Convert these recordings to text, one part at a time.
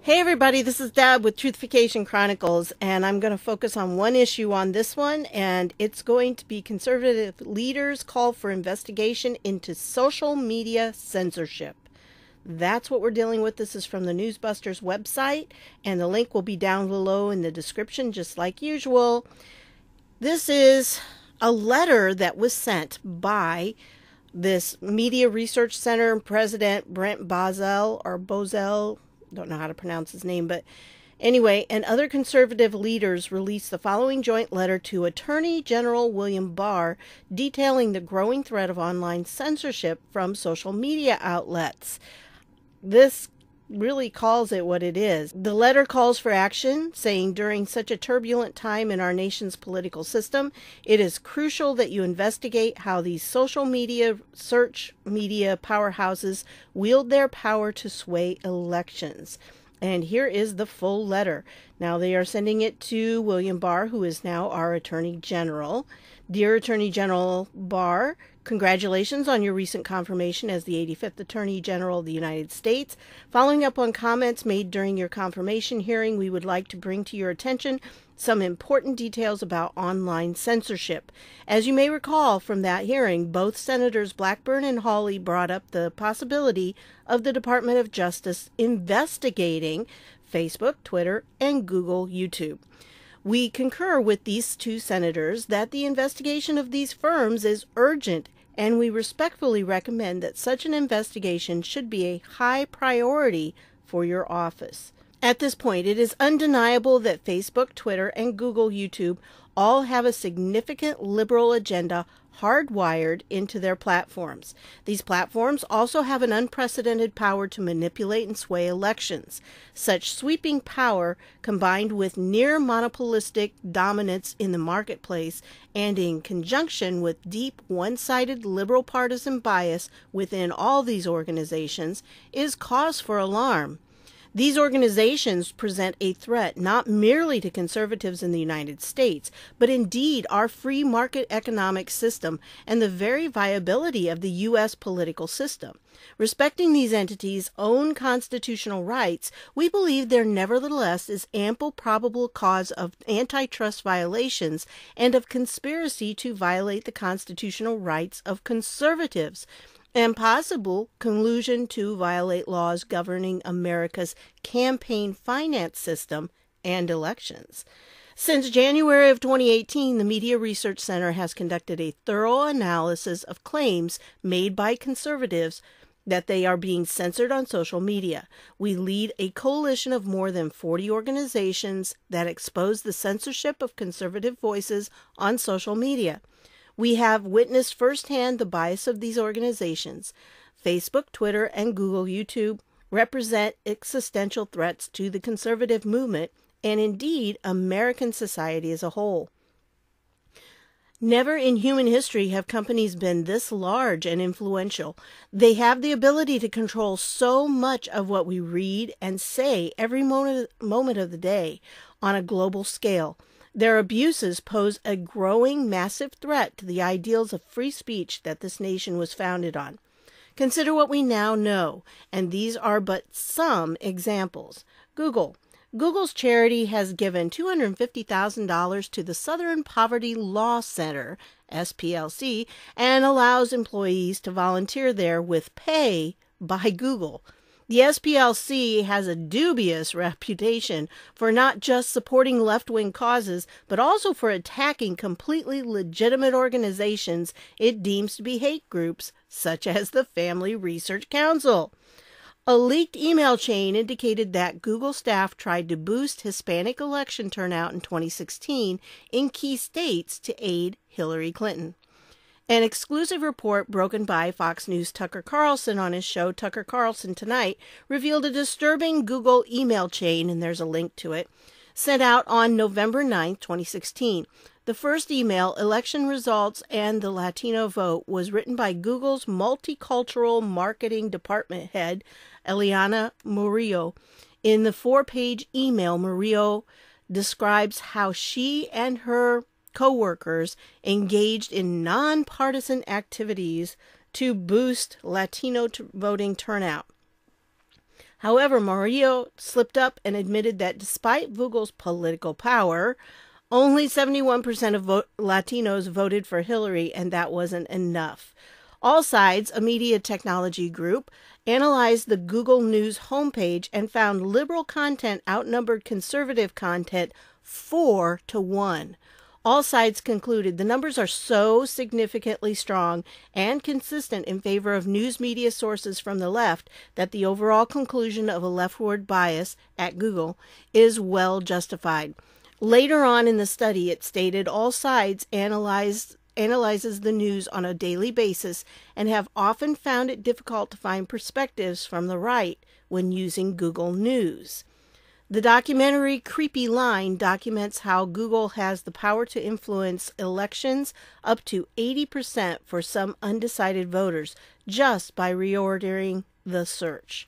Hey everybody, this is Deb with Truthification Chronicles, and I'm going to focus on one issue on this one, and it's going to be conservative leaders call for investigation into social media censorship. That's what we're dealing with. This is from the Newsbusters website, and the link will be down below in the description just like usual. This is a letter that was sent by this Media Research Center President Brent Bozell, don't know how to pronounce his name, but anyway, and other conservative leaders released the following joint letter to Attorney General William Barr detailing the growing threat of online censorship from social media outlets. This really calls it what it is. The letter calls for action, saying during such a turbulent time in our nation's political system, it is crucial that you investigate how these social media, search media powerhouses wield their power to sway elections. And here is the full letter. Now they are sending it to William Barr, who is now our Attorney General. Dear Attorney General Barr, congratulations on your recent confirmation as the 85th Attorney General of the United States. Following up on comments made during your confirmation hearing, we would like to bring to your attention some important details about online censorship. As you may recall from that hearing, both Senators Blackburn and Hawley brought up the possibility of the Department of Justice investigating Facebook, Twitter, and Google YouTube. We concur with these two senators that the investigation of these firms is urgent, and we respectfully recommend that such an investigation should be a high priority for your office. At this point, it is undeniable that Facebook, Twitter, and Google YouTube all have a significant liberal agenda hardwired into their platforms. These platforms also have an unprecedented power to manipulate and sway elections. Such sweeping power, combined with near monopolistic dominance in the marketplace and in conjunction with deep one-sided liberal partisan bias within all these organizations, is cause for alarm. These organizations present a threat not merely to conservatives in the United States, but indeed our free market economic system and the very viability of the U.S. political system. Respecting these entities' own constitutional rights, we believe there nevertheless is ample probable cause of antitrust violations and of conspiracy to violate the constitutional rights of conservatives, and possible collusion to violate laws governing America's campaign finance system and elections. Since January of 2018, the Media Research Center has conducted a thorough analysis of claims made by conservatives that they are being censored on social media. We lead a coalition of more than 40 organizations that expose the censorship of conservative voices on social media. We have witnessed firsthand the bias of these organizations. Facebook, Twitter, and Google YouTube represent existential threats to the conservative movement and indeed American society as a whole. Never in human history have companies been this large and influential. They have the ability to control so much of what we read and say every moment of the day on a global scale. Their abuses pose a growing, massive threat to the ideals of free speech that this nation was founded on. Consider what we now know, and these are but some examples. Google's charity has given $250,000 to the Southern Poverty Law Center, SPLC, and allows employees to volunteer there with pay by Google. The SPLC has a dubious reputation for not just supporting left-wing causes, but also for attacking completely legitimate organizations it deems to be hate groups, such as the Family Research Council. A leaked email chain indicated that Google staff tried to boost Hispanic election turnout in 2016 in key states to aid Hillary Clinton. An exclusive report broken by Fox News' Tucker Carlson on his show Tucker Carlson Tonight revealed a disturbing Google email chain, and there's a link to it, sent out on November 9, 2016. The first email, Election Results and the Latino Vote, was written by Google's multicultural marketing department head, Eliana Murillo. In the 4-page email, Murillo describes how she and her co-workers engaged in nonpartisan activities to boost Latino voting turnout. However, Murillo slipped up and admitted that despite Google's political power, only 71% of Latinos voted for Hillary, and that wasn't enough. All Sides, a media technology group, analyzed the Google News homepage and found liberal content outnumbered conservative content 4-1. All Sides concluded the numbers are so significantly strong and consistent in favor of news media sources from the left that the overall conclusion of a leftward bias at Google is well justified. Later on in the study, it stated All Sides analyzes the news on a daily basis and have often found it difficult to find perspectives from the right when using Google News. The documentary Creepy Line documents how Google has the power to influence elections up to 80% for some undecided voters just by reordering the search.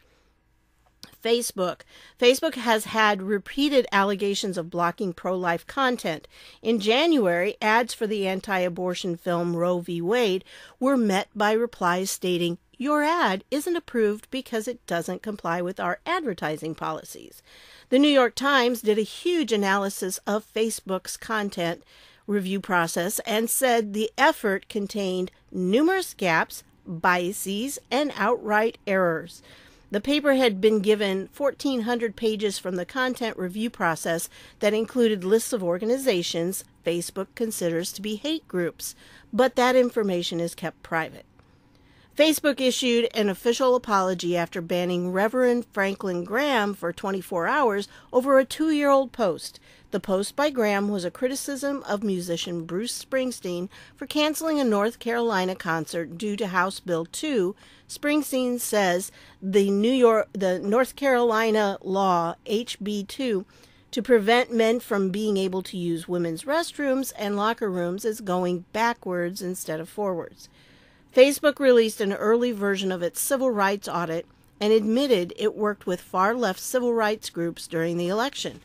Facebook has had repeated allegations of blocking pro-life content. In January, ads for the anti-abortion film Roe v. Wade were met by replies stating, "Your ad isn't approved because it doesn't comply with our advertising policies." The New York Times did a huge analysis of Facebook's content review process and said the effort contained numerous gaps, biases, and outright errors. The paper had been given 1,400 pages from the content review process that included lists of organizations Facebook considers to be hate groups, but that information is kept private. Facebook issued an official apology after banning Reverend Franklin Graham for 24 hours over a 2-year-old post. The post by Graham was a criticism of musician Bruce Springsteen for canceling a North Carolina concert due to House Bill 2. Springsteen says the North Carolina law, HB 2, to prevent men from being able to use women's restrooms and locker rooms is going backwards instead of forwards. Facebook released an early version of its civil rights audit and admitted it worked with far-left civil rights groups during the election.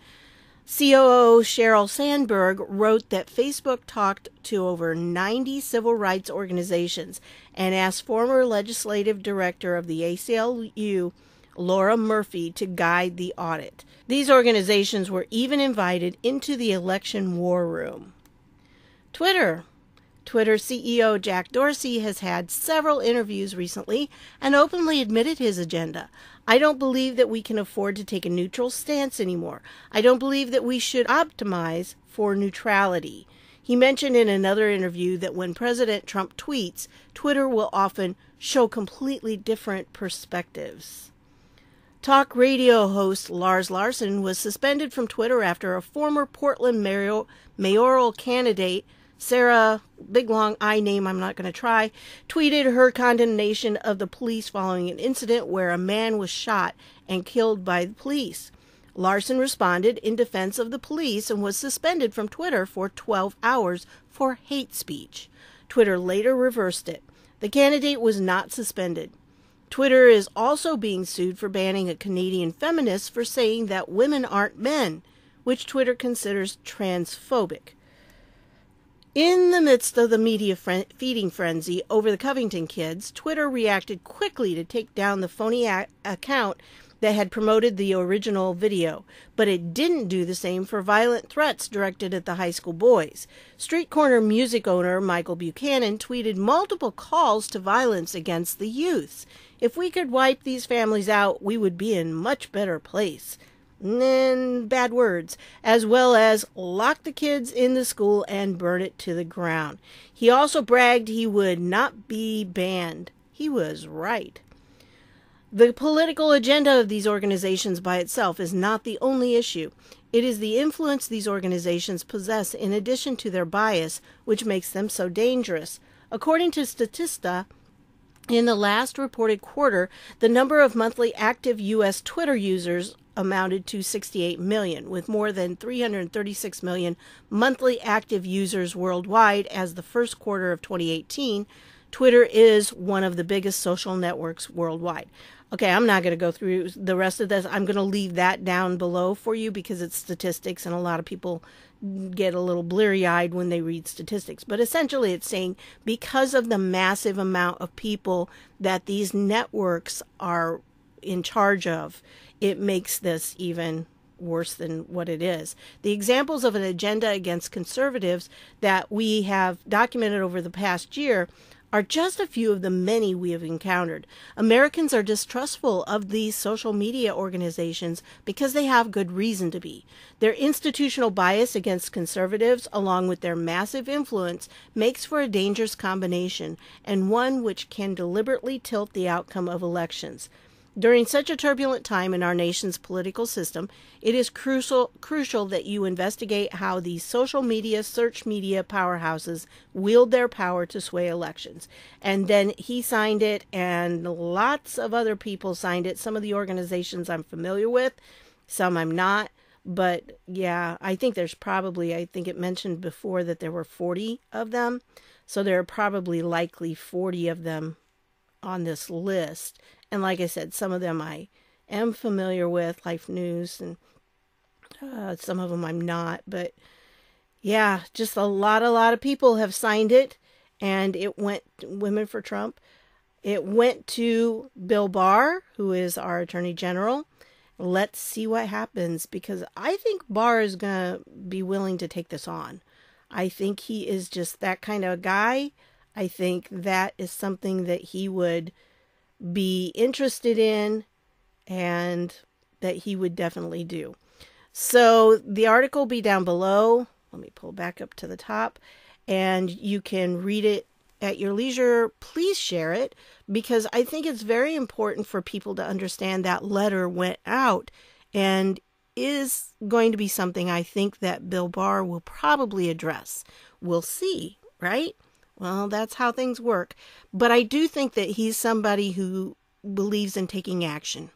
COO Sheryl Sandberg wrote that Facebook talked to over 90 civil rights organizations and asked former legislative director of the ACLU, Laura Murphy, to guide the audit. These organizations were even invited into the election war room. Twitter CEO Jack Dorsey has had several interviews recently and openly admitted his agenda. "I don't believe that we can afford to take a neutral stance anymore. I don't believe that we should optimize for neutrality." He mentioned in another interview that when President Trump tweets, Twitter will often show completely different perspectives. Talk radio host Lars Larson was suspended from Twitter after a former Portland mayoral candidate, Sarah, big long I name I'm not going to try, tweeted her condemnation of the police following an incident where a man was shot and killed by the police. Larson responded in defense of the police and was suspended from Twitter for 12 hours for hate speech. Twitter later reversed it. The candidate was not suspended. Twitter is also being sued for banning a Canadian feminist for saying that women aren't men, which Twitter considers transphobic. In the midst of the media feeding frenzy over the Covington kids, Twitter reacted quickly to take down the phony account that had promoted the original video, but it didn't do the same for violent threats directed at the high school boys. Street Corner music owner Michael Buchanan tweeted multiple calls to violence against the youths. "If we could wipe these families out, we would be in much better place." And bad words, as well as lock the kids in the school and burn it to the ground. He also bragged he would not be banned. He was right. The political agenda of these organizations by itself is not the only issue. It is the influence these organizations possess in addition to their bias, which makes them so dangerous. According to Statista, in the last reported quarter, the number of monthly active U.S. Twitter users amounted to 68 million, with more than 336 million monthly active users worldwide as the first quarter of 2018. Twitter is one of the biggest social networks worldwide. Okay, I'm not going to go through the rest of this. I'm going to leave that down below for you because it's statistics and a lot of people get a little bleary-eyed when they read statistics. But essentially it's saying because of the massive amount of people that these networks are in charge of, it makes this even worse than what it is. The examples of an agenda against conservatives that we have documented over the past year are just a few of the many we have encountered. Americans are distrustful of these social media organizations because they have good reason to be. Their institutional bias against conservatives, along with their massive influence, makes for a dangerous combination, and one which can deliberately tilt the outcome of elections. During such a turbulent time in our nation's political system, it is crucial that you investigate how these social media, search media powerhouses wield their power to sway elections. And then he signed it, and lots of other people signed it. Some of the organizations I'm familiar with, some I'm not. But yeah, I think it mentioned before that there were 40 of them. So there are probably likely 40 of them on this list. And like I said, some of them I am familiar with, Life News, and some of them I'm not. But yeah, just a lot of people have signed it. And it went, Women for Trump, it went to Bill Barr, who is our Attorney General. Let's see what happens, because I think Barr is going to be willing to take this on. I think he is just that kind of guy. I think that is something that he would be interested in and that he would definitely do. So the article will be down below. Let me pull back up to the top, and you can read it at your leisure. Please share it, because I think it's very important for people to understand that letter went out and is going to be something I think that Bill Barr will probably address. We'll see, right? Well, that's how things work. But I do think that he's somebody who believes in taking action.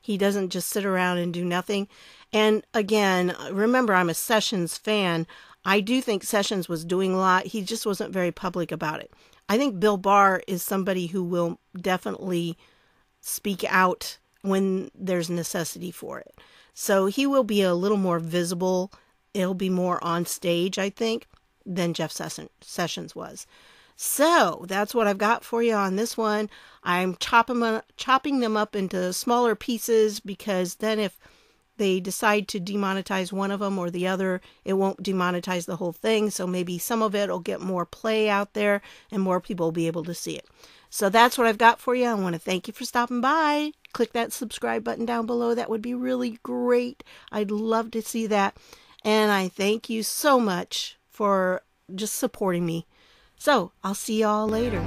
He doesn't just sit around and do nothing. And again, remember, I'm a Sessions fan. I do think Sessions was doing a lot. He just wasn't very public about it. I think Bill Barr is somebody who will definitely speak out when there's necessity for it. So he will be a little more visible. It'll be more on stage, I think, than Jeff Sessions was. So that's what I've got for you on this one. I'm chopping them up into smaller pieces, because then if they decide to demonetize one of them or the other, it won't demonetize the whole thing. So maybe some of it will get more play out there and more people will be able to see it. So that's what I've got for you. I want to thank you for stopping by. Click that subscribe button down below. That would be really great. I'd love to see that. And I thank you so much for just supporting me. So I'll see y'all later.